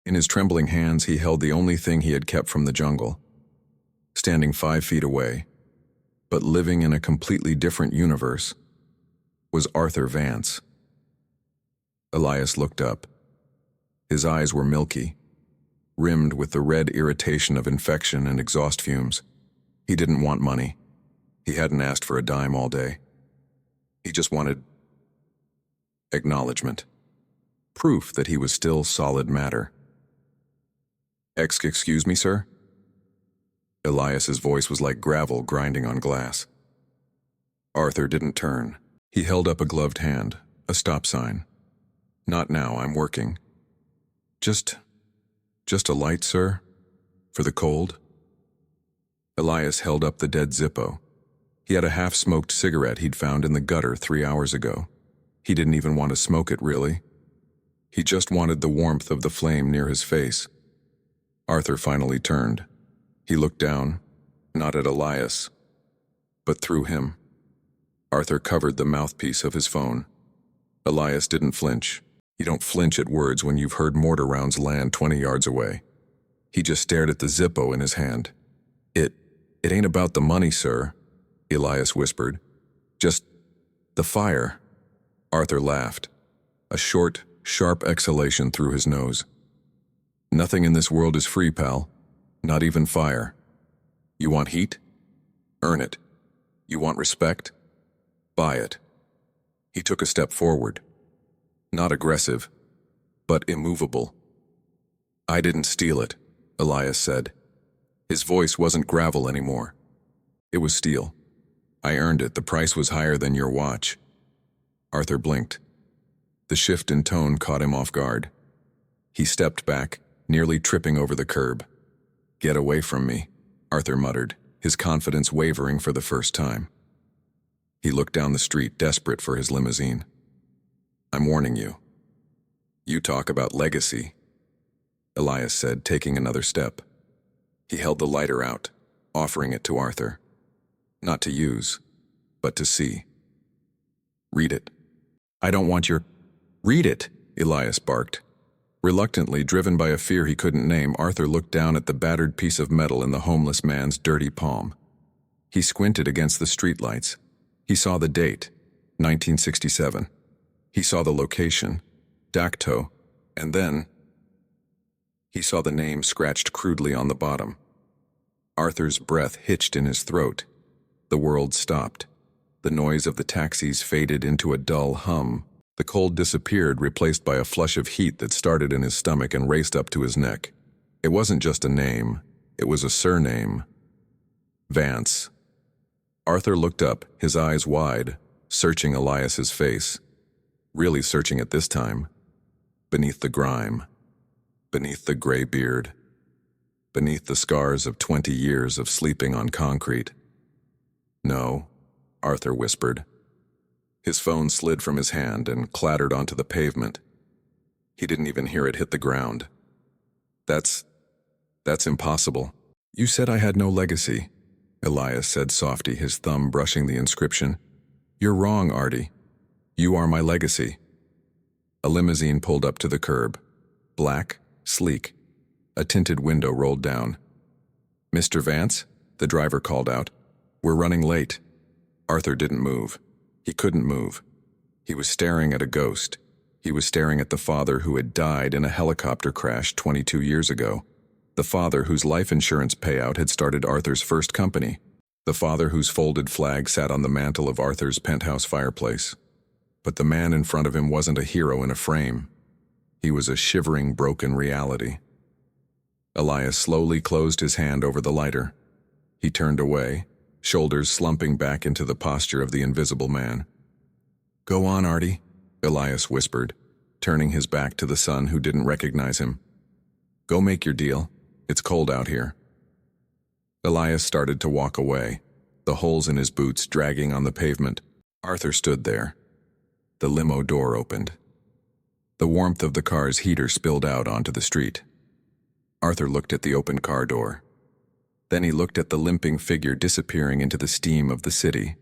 In his trembling hands, he held the only thing he had kept from the jungle. Standing 5 feet away, but living in a completely different universe, was Arthur Vance. Elias looked up. His eyes were milky, rimmed with the red irritation of infection and exhaust fumes. He didn't want money. He hadn't asked for a dime all day. He just wanted acknowledgement. Proof that he was still solid matter. Excuse me, sir? Elias's voice was like gravel grinding on glass. Arthur didn't turn. He held up a gloved hand, a stop sign. Not now, I'm working. Just a light, sir? For the cold? Elias held up the dead Zippo. He had a half-smoked cigarette he'd found in the gutter 3 hours ago. He didn't even want to smoke it, really. He just wanted the warmth of the flame near his face. Arthur finally turned. He looked down, not at Elias, but through him. Arthur covered the mouthpiece of his phone. Elias didn't flinch. You don't flinch at words when you've heard mortar rounds land 20 yards away. He just stared at the Zippo in his hand. It ain't about the money, sir, Elias whispered. Just the fire. Arthur laughed, a short, sharp exhalation through his nose. Nothing in this world is free, pal. Not even fire. You want heat? Earn it. You want respect? Buy it. He took a step forward. Not aggressive, but immovable. I didn't steal it, Elias said. His voice wasn't gravel anymore. It was steel. I earned it. The price was higher than your watch. Arthur blinked. The shift in tone caught him off guard. He stepped back, nearly tripping over the curb. Get away from me, Arthur muttered, his confidence wavering for the first time. He looked down the street, desperate for his limousine. I'm warning you. You talk about legacy, Elias said, taking another step. He held the lighter out, offering it to Arthur. Not to use, but to see. Read it. I don't want your... Read it, Elias barked. Reluctantly, driven by a fear he couldn't name, Arthur looked down at the battered piece of metal in the homeless man's dirty palm. He squinted against the streetlights. He saw the date, 1967. He saw the location, Dacto, and then he saw the name scratched crudely on the bottom. Arthur's breath hitched in his throat. The world stopped. The noise of the taxis faded into a dull hum. The cold disappeared, replaced by a flush of heat that started in his stomach and raced up to his neck. It wasn't just a name. It was a surname. Vance. Arthur looked up, his eyes wide, searching Elias's face. Really searching it this time. Beneath the grime. Beneath the gray beard. Beneath the scars of 20 years of sleeping on concrete. No, Arthur whispered. His phone slid from his hand and clattered onto the pavement. He didn't even hear it hit the ground. That's impossible. You said I had no legacy, Elias said softly, his thumb brushing the inscription. You're wrong, Artie. You are my legacy. A limousine pulled up to the curb. Black, sleek. A tinted window rolled down. Mr. Vance, the driver called out. We're running late. Arthur didn't move. He couldn't move. He was staring at a ghost. He was staring at the father who had died in a helicopter crash 22 years ago. The father whose life insurance payout had started Arthur's first company. The father whose folded flag sat on the mantel of Arthur's penthouse fireplace. But the man in front of him wasn't a hero in a frame. He was a shivering, broken reality. Elias slowly closed his hand over the lighter. He turned away, shoulders slumping back into the posture of the invisible man. Go on, Artie, Elias whispered, turning his back to the son who didn't recognize him. Go make your deal. It's cold out here. Elias started to walk away, the holes in his boots dragging on the pavement. Arthur stood there. The limo door opened. The warmth of the car's heater spilled out onto the street. Arthur looked at the open car door. Then he looked at the limping figure disappearing into the steam of the city.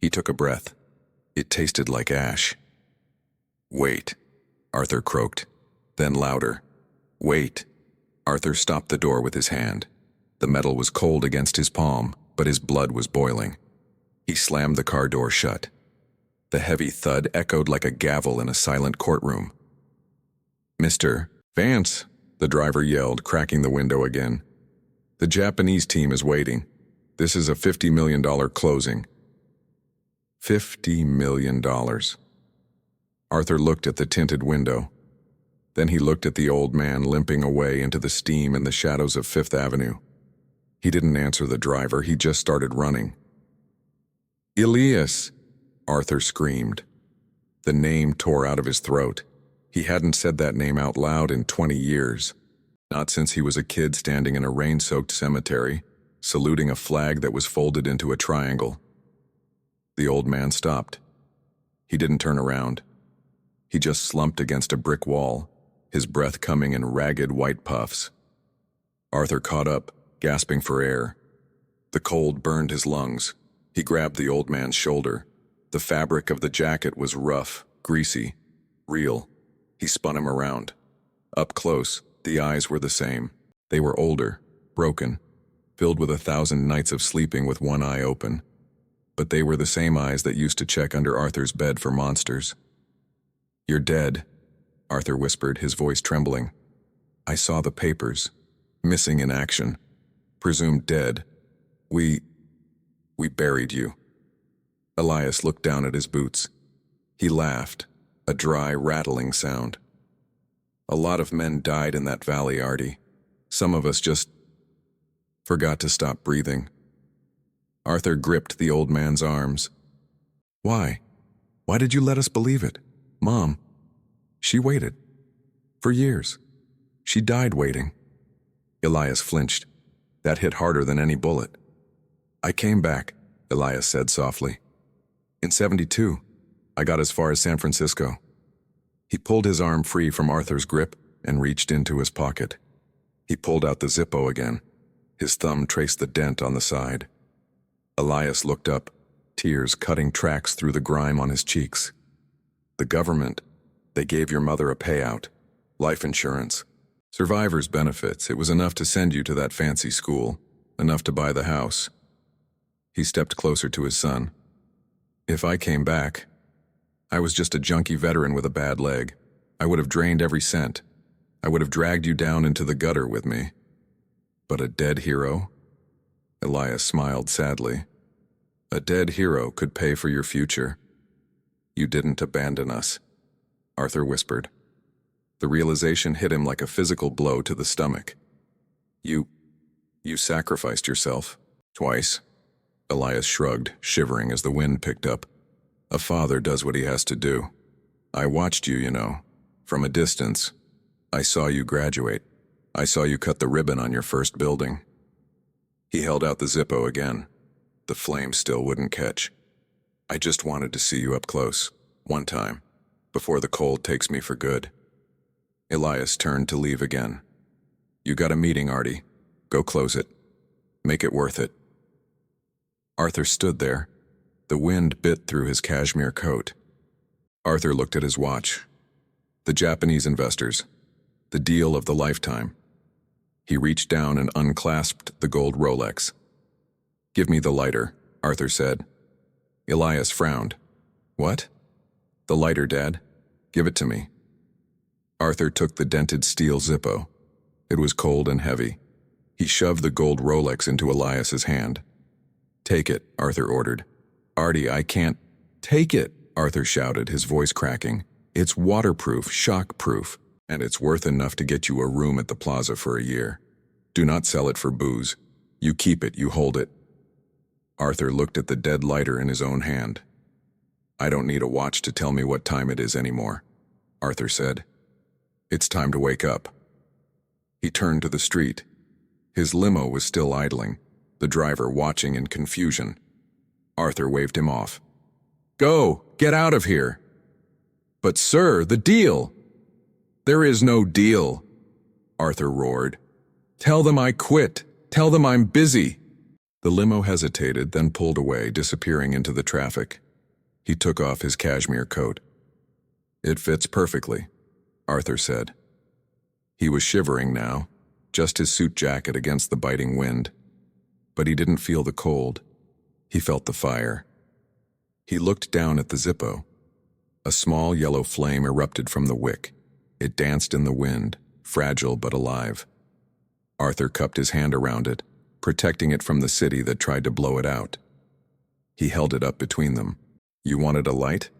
He took a breath. It tasted like ash. Wait, Arthur croaked, then louder. Wait. Arthur stopped the door with his hand. The metal was cold against his palm, but his blood was boiling. He slammed the car door shut. The heavy thud echoed like a gavel in a silent courtroom. "Mr. Vance," the driver yelled, cracking the window again. "The Japanese team is waiting. This is a $50 million closing." $50 million. Arthur looked at the tinted window. Then he looked at the old man limping away into the steam and the shadows of Fifth Avenue. He didn't answer the driver, he just started running. "Elias!" Arthur screamed. The name tore out of his throat. He hadn't said that name out loud in 20 years. Not since he was a kid standing in a rain-soaked cemetery, saluting a flag that was folded into a triangle. The old man stopped. He didn't turn around. He just slumped against a brick wall, his breath coming in ragged white puffs. Arthur caught up, gasping for air. The cold burned his lungs. He grabbed the old man's shoulder. The fabric of the jacket was rough, greasy, real. He spun him around. Up close, the eyes were the same. They were older, broken, filled with 1,000 nights of sleeping with one eye open. But they were the same eyes that used to check under Arthur's bed for monsters. "You're dead," Arthur whispered, his voice trembling. "I saw the papers. Missing in action. Presumed dead. We buried you." Elias looked down at his boots. He laughed, a dry, rattling sound. "A lot of men died in that valley, Artie. Some of us just forgot to stop breathing." Arthur gripped the old man's arms. "Why? Why did you let us believe it? Mom, she waited. For years. She died waiting." Elias flinched. That hit harder than any bullet. "I came back," Elias said softly. "In '72, I got as far as San Francisco." He pulled his arm free from Arthur's grip and reached into his pocket. He pulled out the Zippo again. His thumb traced the dent on the side. Elias looked up, tears cutting tracks through the grime on his cheeks. "The government, they gave your mother a payout. Life insurance. Survivor's benefits. It was enough to send you to that fancy school. Enough to buy the house." He stepped closer to his son. "If I came back, I was just a junkie veteran with a bad leg. I would have drained every cent. I would have dragged you down into the gutter with me. But a dead hero?" Elias smiled sadly. "A dead hero could pay for your future. You didn't abandon us," Arthur whispered. The realization hit him like a physical blow to the stomach. You sacrificed yourself. Twice." Elias shrugged, shivering as the wind picked up. "A father does what he has to do. I watched you, from a distance. I saw you graduate. I saw you cut the ribbon on your first building." He held out the Zippo again. The flame still wouldn't catch. "I just wanted to see you up close, one time, before the cold takes me for good." Elias turned to leave again. "You got a meeting, Artie. Go close it. Make it worth it." Arthur stood there. The wind bit through his cashmere coat. Arthur looked at his watch. The Japanese investors. The deal of the lifetime. He reached down and unclasped the gold Rolex. "Give me the lighter," Arthur said. Elias frowned. "What?" "The lighter, Dad. Give it to me." Arthur took the dented steel Zippo. It was cold and heavy. He shoved the gold Rolex into Elias's hand. "Take it," Arthur ordered. "Artie, I can't—" "Take it," Arthur shouted, his voice cracking. "It's waterproof, shockproof, and it's worth enough to get you a room at the plaza for a year. Do not sell it for booze. You keep it, you hold it." Arthur looked at the dead lighter in his own hand. "I don't need a watch to tell me what time it is anymore," Arthur said. "It's time to wake up." He turned to the street. His limo was still idling, the driver watching in confusion. Arthur waved him off. "Go! Get out of here!" "But sir, the deal!" "There is no deal," Arthur roared. "Tell them I quit. Tell them I'm busy." The limo hesitated, then pulled away, disappearing into the traffic. He took off his cashmere coat. "It fits perfectly," Arthur said. He was shivering now, just his suit jacket against the biting wind. But he didn't feel the cold. He felt the fire. He looked down at the Zippo. A small yellow flame erupted from the wick. It danced in the wind, fragile but alive. Arthur cupped his hand around it, protecting it from the city that tried to blow it out. He held it up between them. "You wanted a light?"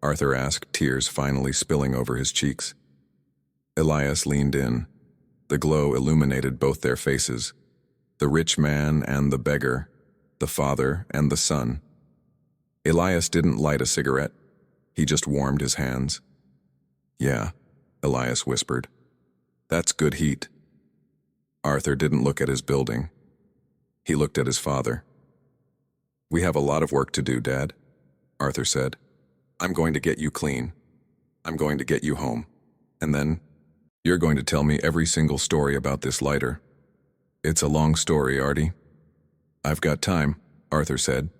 Arthur asked, tears finally spilling over his cheeks. Elias leaned in. The glow illuminated both their faces, the rich man and the beggar, the father and the son. Elias didn't light a cigarette. He just warmed his hands. "Yeah," Elias whispered. "That's good heat." Arthur didn't look at his building. He looked at his father. "We have a lot of work to do, Dad," Arthur said. "I'm going to get you clean. I'm going to get you home. And then you're going to tell me every single story about this lighter. It's a long story, Artie." "I've got time," Arthur said.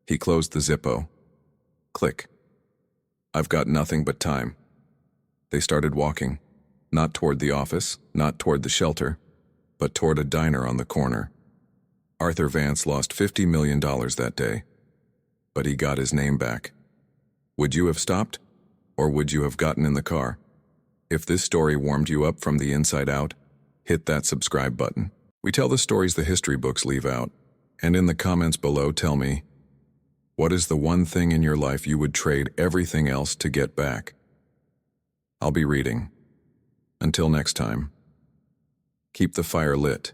He closed the Zippo. Click. "I've got nothing but time." They started walking, not toward the office, not toward the shelter, but toward a diner on the corner. Arthur Vance lost $50 million that day, but he got his name back. Would you have stopped, or would you have gotten in the car? If this story warmed you up from the inside out, hit that subscribe button. We tell the stories the history books leave out, and in the comments below tell me, what is the one thing in your life you would trade everything else to get back? I'll be reading. Until next time, keep the fire lit.